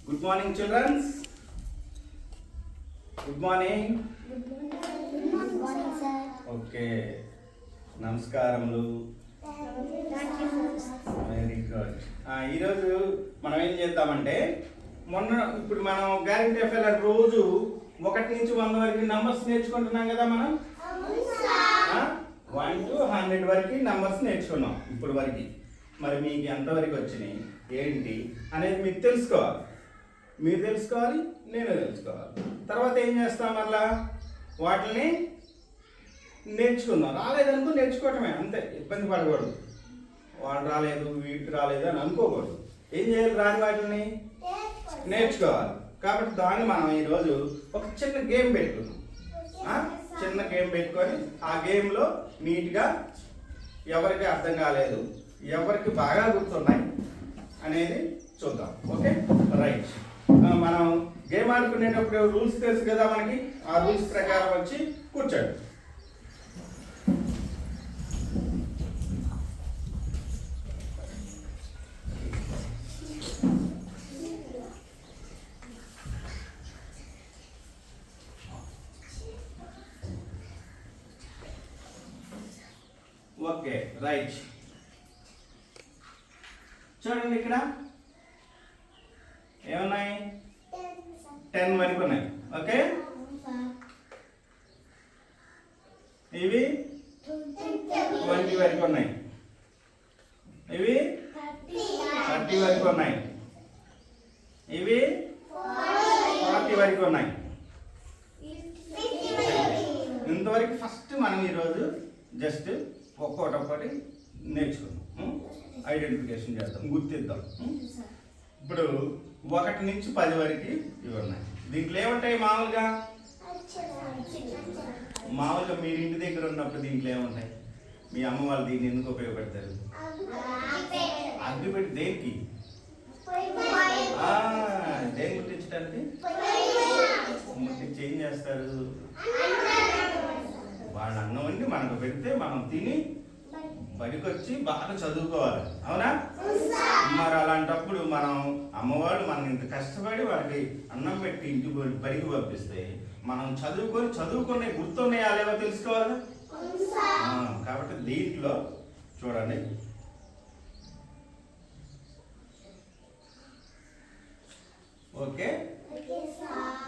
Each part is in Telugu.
Good morning, children. Good morning. Good morning, sir. Okay. నమస్కారములు. Very good. ఈరోజు మనం ఏం చేద్దామంటే ఇప్పుడు మనం గ్యారెంటీ ఎఫ్ఎల్ రోజు 1 నుంచి 100 వరకు నంబర్స్ నేర్చుకుంటున్నాం కదా మనం. 1 to 100 వరకు నంబర్స్ నేర్చుకున్నాం ఇప్పుడు వరకు. మరి మీకు ఎంతవరకు వచ్చినాయి ఏంటి అనేది మీకు తెలుసుకోవాలి. మీరు తెలుసుకోవాలి, నేను తెలుసుకోవాలి. తర్వాత ఏం చేస్తాం, మళ్ళా వాటిని నేర్చుకుందాం. రాలేదనుకో నేర్చుకోవటమే, అంతే. ఇబ్బంది పడకూడదు. వాడు రాలేదు వీటికి రాలేదు అని అనుకోకూడదు. ఏం చేయాలి, రాని వాటిని నేర్చుకోవాలి. కాబట్టి దాన్ని మనం ఈరోజు ఒక చిన్న గేమ్ పెట్టుకున్నాం. చిన్న గేమ్ పెట్టుకొని ఆ గేమ్లో నీట్గా ఎవరికి అర్థం కాలేదు, ఎవరికి బాగా గుర్తున్నాయి అనేది చూద్దాం. Okay, right. మనం గేమ్ ఆడుకునేటప్పుడు రూల్స్ తెలుసు కదా మనకి. ఆ రూల్స్ ప్రకారం వచ్చి కూర్చోండి. Okay, right. చూడండి, ఇక్కడ ఏమున్నాయి? 10 వరకు ఉన్నాయి. ఓకే, ఇవి 20 వరకు ఉన్నాయి. ఇవి 30 వరకు ఉన్నాయి. ఇవి 40 వరకు ఉన్నాయి. ఇంతవరకు ఫస్ట్ మనం ఈరోజు జస్ట్ ఒక్కొక్కటి నేర్చుకుందాం. ఐడెంటిఫికేషన్ చేద్దాం, గుర్తిద్దాం. ఇప్పుడు 1 నుంచి 10 వరకు ఇవి ఉన్నాయి. దీంట్లో ఏముంటాయి? మామూలుగా మీరు ఇంటి దగ్గర ఉన్నప్పుడు దీంట్లో ఏముంటాయి? మీ అమ్మ వాళ్ళు దీన్ని ఎందుకు ఉపయోగపెడతారు? అగ్గి పెట్టి దేనికి? దేని గుర్తించడానికి? ముట్టించి ఏం చేస్తారు? వాళ్ళ అన్నం వండి మనకు పెడితే మనం తిని బడికొచ్చి బాగా చదువుకోవాలి, అవునా? మరి అలాంటప్పుడు మనం అమ్మవాళ్ళు మనం ఇంత కష్టపడి వాళ్ళకి అన్నం పెట్టి ఇంటికి బడికి పంపిస్తే మనం చదువుకునే గుర్తున్నాయాలేవో తెలుసుకోవాలి. కాబట్టి దీంట్లో చూడండి, ఓకే,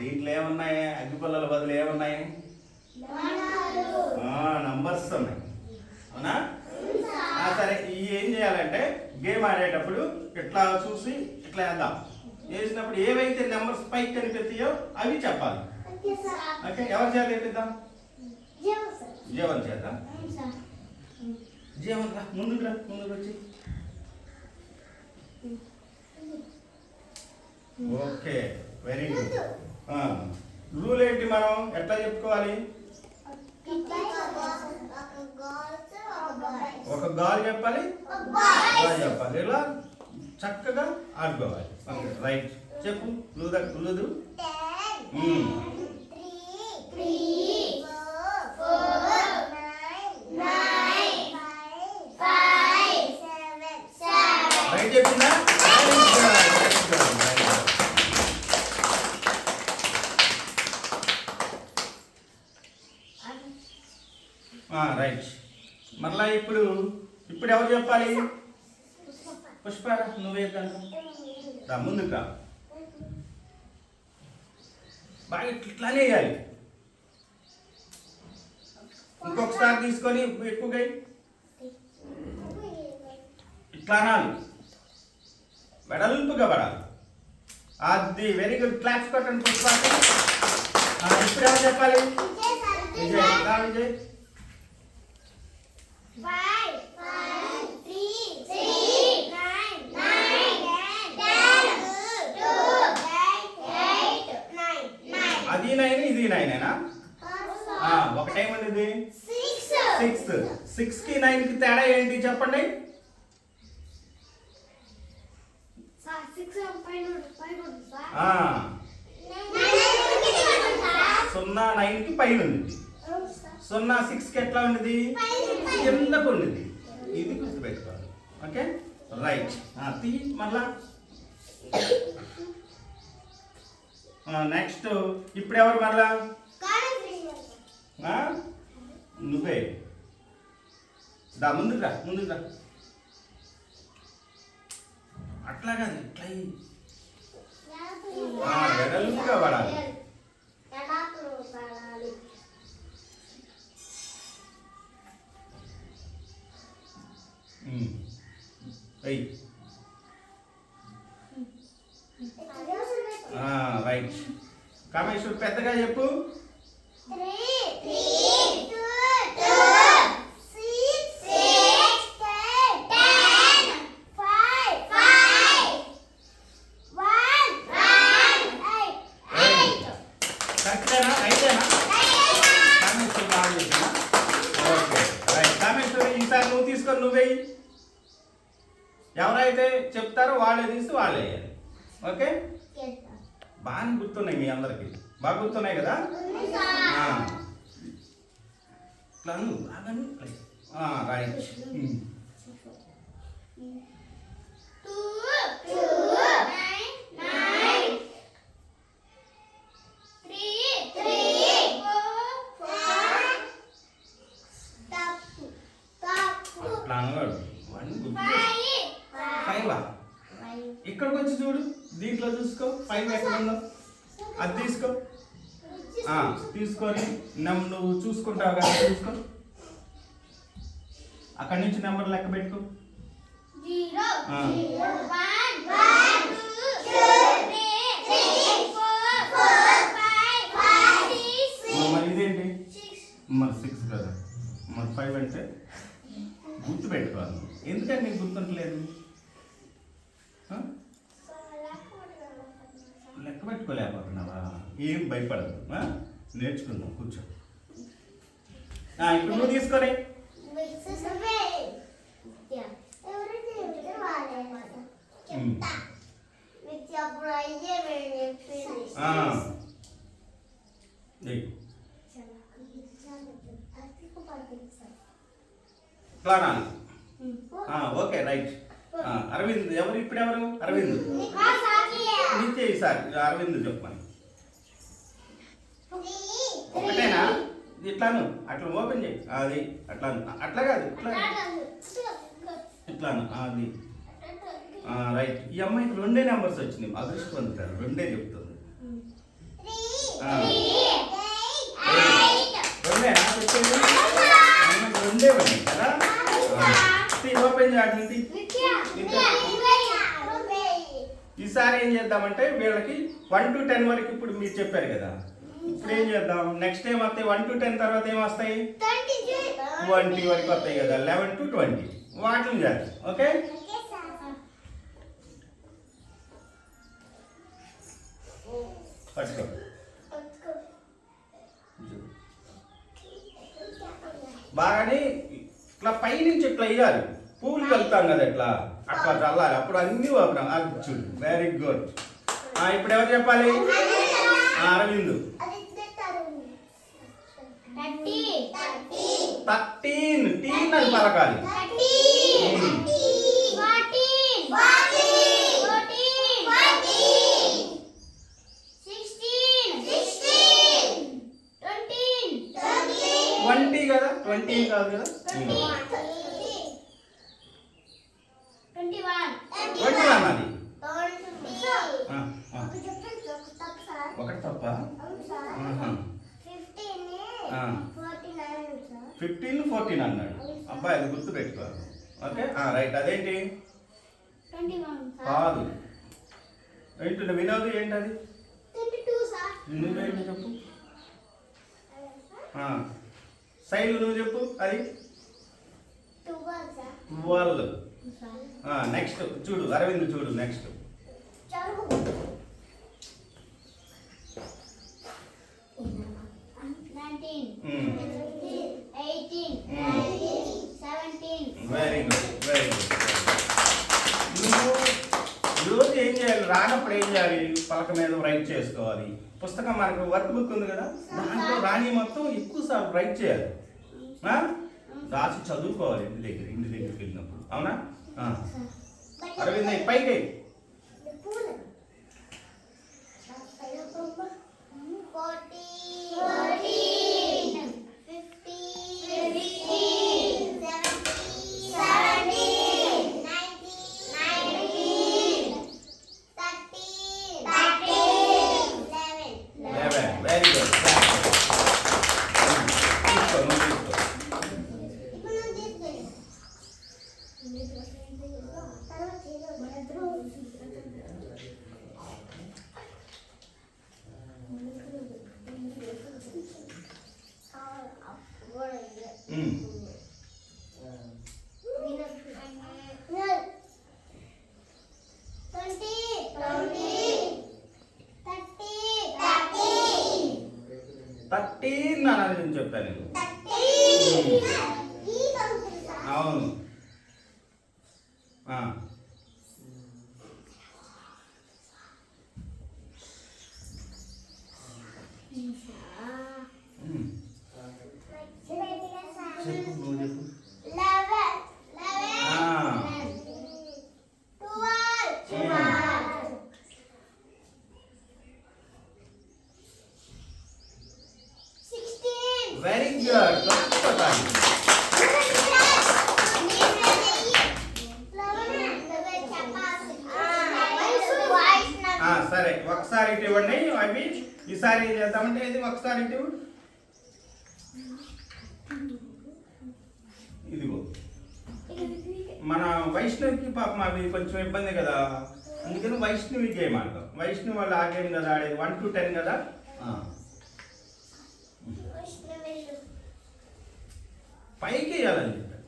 దీంట్లో ఏమున్నాయి? అగ్గిపుల్లల బదులు ఏమున్నాయి? నంబర్స్ ఉన్నాయి, అవునా? సరే, ఇవి ఏం చేయాలంటే గేమ్ ఆడేటప్పుడు ఇట్లా చూసి ఇట్లా వేద్దాం. వేసినప్పుడు ఏవైతే నెంబర్స్ పైకి కనిపిస్తాయో అవి చెప్పాలి. ఓకే, ఎవరి చేత వేపిద్దాం? జీవన్ చేత. జీవన్ రా, ముందుకు వచ్చి. Okay, very good. రూల్ ఏంటి, మనం ఎట్లా చెప్పుకోవాలి? ఒక గాల్ చెప్పాలి, చెప్పాలి. ఇలా చక్కగా ఆడుకోవాలి. రైట్, చెప్పు. క్లూదు. 3 రైట్ చెప్పిందా? రైట్. మళ్ళా ఇప్పుడు ఎవరు చెప్పాలి? పుష్ప, నువ్వే రా, ముందుకు రా. బాగా ఇట్లానే వేయాలి. ఇంకొకసారి తీసుకొని ఎక్కువగా ఇట్లా అనాలి, వెడల్పుగా పడాలి. అది వెరీ గుడ్. క్లాప్స్ కొట్టండి పుష్ప. ఇప్పుడు ఎవరు చెప్పాలి? విజయ్. 5, 3, 9, 10, 8, 9. అది 9, ఇది 9. ఒక టైం ఉండేది 6. 6 కి 9 కి తేడా ఏంటి చెప్పండి? 0 9 కి పైన ఉంది. 0 6 కి ఎట్లా ఉండేది? కిందకు ఉండేది. ఇది గుర్తుపెట్టుకోవాలి. Okay, right. మళ్ళా నెక్స్ట్ ఇప్పుడు ఎవరు మరలా ఆ? నువ్వే దా ముందుకు రా అట్లా కాదు ఇట్లా వెడల్పుగా పడాలి. వెయ్యి రైట్. కామేశ్వర్ పెద్దగా చెప్పు. 3 2 6 10 5 1 8 కరెక్టేనా? అయితేనా? కామేశ్వర్ బాగా చెప్పినా? Okay right. కామేశ్వర్ ఈసారి నువ్వు తీసుకొని నువ్వు వెయ్యి. ఎవరైతే చెప్తారో వాళ్ళే తీసి వాళ్ళే వేయాలి. ఓకే బాగా గుర్తున్నాయి మీ అందరికి, బాగా గుర్తున్నాయి కదా? రైట్. 5 ఇక్కడికి వచ్చి చూడు, దీంట్లో చూసుకో 5 ఎక్కడ ఉందో అది తీసుకో. తీసుకొని నువ్వు చూసుకుంటావు కదా, చూసుకో. అక్కడి నుంచి నెంబర్ లెక్క పెట్టుకో. మరి ఇదేంటి? మరి 6 కదా, మరి 5 అంటే గుర్తు పెట్టుకోవాలి. ఎందుకంటే నీకు గుర్తుంటలేదు? లెక్క పెట్టుకోలేకపోతున్నావా? ఏం భయపడదు, నేర్చుకుందాం, కూర్చో. ఇప్పుడు నువ్వు తీసుకొని ఓకే రైట్. అరవింద్ ఎవరు? ఇప్పుడు ఎవరు? అరవింద్ నిత్య సార్ అరవింద్ చెప్పమని. ఒకటేనా? ఇట్లాను అట్లా ఓపెన్ చేయి. అది అట్లాను, అట్లా కాదు, ఇట్లాను అది రైట్. ఈ అమ్మాయికి 2 నెంబర్స్ వచ్చినాయి, అదృష్టవంతురాలు, 2 చెప్తుంది. 2 చెప్పేది? 2 పడినాయి కదా. ఓపెన్ చేయాలి. ఈసారి ఏం చేద్దామంటే వీళ్ళకి 1 to 10 వరకు ఇప్పుడు మీరు చెప్పారు కదా, ఇప్పుడు ఏం చేద్దాం? నెక్స్ట్ టైం వస్తాయి 1 to 10 తర్వాత ఏం వస్తాయి? 20 వరకు వస్తాయి కదా, 11 to 20 వాటిని చేద్దాం. ఓకే పట్టుకో. బాగానే ఇట్లా పైనుంచి ఇట్లా వేయాలి. పూలు వెళ్తాం కదా ఇట్లా, అట్లా చల్లాలి, అప్పుడు అన్ని వాపరాం. అది చూడు, వెరీ గుడ్. ఇప్పుడు ఎవరు చెప్పాలి? అరవింద్. 13 టీన్ అని పలకాలి. 20 కదా, 20 కాదు కదా. 21 అది. ఒకటి తప్ప. 15 14 అన్నాడు అబ్బాయి, అది గుర్తు పెట్టుకోవాలి. Okay right. అదేంటి? కాదు, ఏంటి వినోద్? ఏంటి అది? నువ్వేంటి చెప్పు. శైలు నువ్వు చెప్పు. అది 12. నెక్స్ట్ చూడు అరవింద్, చూడు next. 17. Very good, very good. నువ్వు ఈరోజు ఏం చేయాలి? రానప్పుడు ఏం చేయాలి? పలక మీద రైట్ చేసుకోవాలి. పుస్తకం మనకు వర్క్ బుక్ ఉంది కదా, దాంట్లో రాని మొత్తం ఎక్కువ సార్లు రైట్ చేయాలి. రాసి చదువుకోవాలి ఇంటి దగ్గరికి వెళ్ళినప్పుడు. అవునా? అరవింద్ పైకి ఉమ్. 13 అని చెప్పాను నేను. అవును. చెప్పు నువ్వు చెప్పు. 16. Very good. సరే ఒకసారి ఇటు ఇవ్వండి. అవి ఈసారి చేద్దామంటే ఇది ఒకసారి ఇటు ఇదిగో. మన వైష్ణవికి పాపం అవి కొంచెం ఇబ్బంది కదా, అందుకని వైష్ణవి గేమ్ ఆడతాం. వైష్ణవి వాళ్ళు ఆ గేమ్ కదా ఆడేది, 1 to 10 కదా. పైకి వేయాలని చెప్పారు.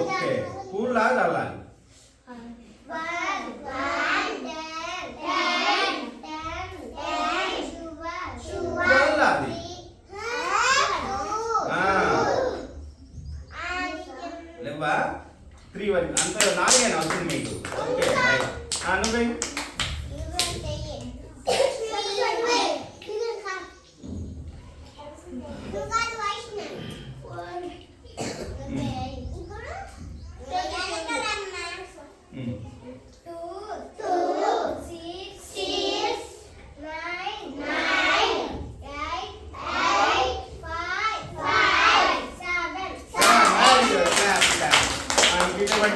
ఓకే, పూల్లా చల్లాలి. చల్లాలి. లేవా 3 వరకు అంత 4 అవుతుంది మీకు. ఓకే నువ్వే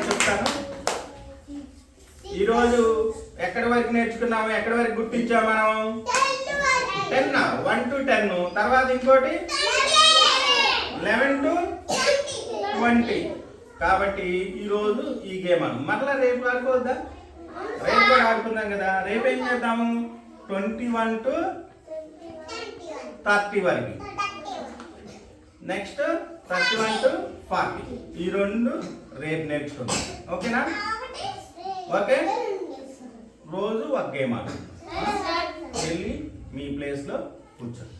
చెప్తాను. ఈరోజు ఎక్కడి వరకు నేర్చుకున్నాము, ఎక్కడి వరకు గుర్తించాము మనం? 10. 1 to 10. తర్వాత ఇంకోటి 11 to 20. కాబట్టి ఈరోజు ఈ గేమ్ అను మరలా రేపు ఆడుకోవద్దా? రేపు కూడా ఆడుకుందాం కదా. రేపు ఏం చేద్దాము? 21 to 30 వరకు. Next 31 to 40. ఈ రెండు రేపు నేర్చుకుందాం. ఓకేనా? ఓకే, రోజు ఒక గేమ్ ఆడు. వెళ్ళి మీ ప్లేస్లో కూర్చోండి.